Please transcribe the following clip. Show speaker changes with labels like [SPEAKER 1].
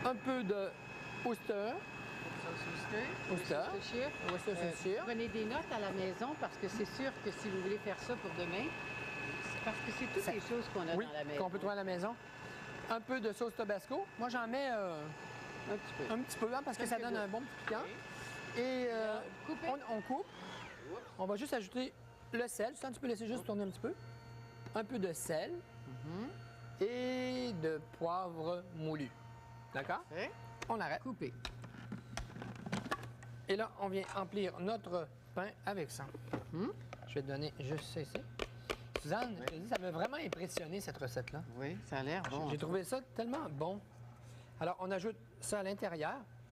[SPEAKER 1] un peu de Worcester.
[SPEAKER 2] Prenez des notes à la maison parce que c'est sûr que si vous voulez faire ça pour demain, parce que c'est toutes les choses qu'on a
[SPEAKER 1] Oui,
[SPEAKER 2] dans la maison.
[SPEAKER 1] qu'on peut trouver à la maison. Un peu de sauce Tabasco. Moi, j'en mets
[SPEAKER 2] Un petit peu.
[SPEAKER 1] un petit peu hein, parce que ça donne un bon petit piquant.
[SPEAKER 2] Oui.
[SPEAKER 1] Et
[SPEAKER 2] coupez.
[SPEAKER 1] on coupe. On va juste ajouter le sel. Ça, tu peux laisser juste tourner un petit peu. Un peu de sel et de poivre moulu. D'accord?
[SPEAKER 2] Parfait.
[SPEAKER 1] On arrête.
[SPEAKER 2] Coupez.
[SPEAKER 1] Et là, on vient emplir notre pain avec ça. Je vais te donner juste ça ici. Suzanne, je te dis, ça m'a vraiment impressionné cette recette-là.
[SPEAKER 2] Oui, ça a l'air bon.
[SPEAKER 1] J'ai trouvé ça tellement bon. Alors, on ajoute ça à l'intérieur.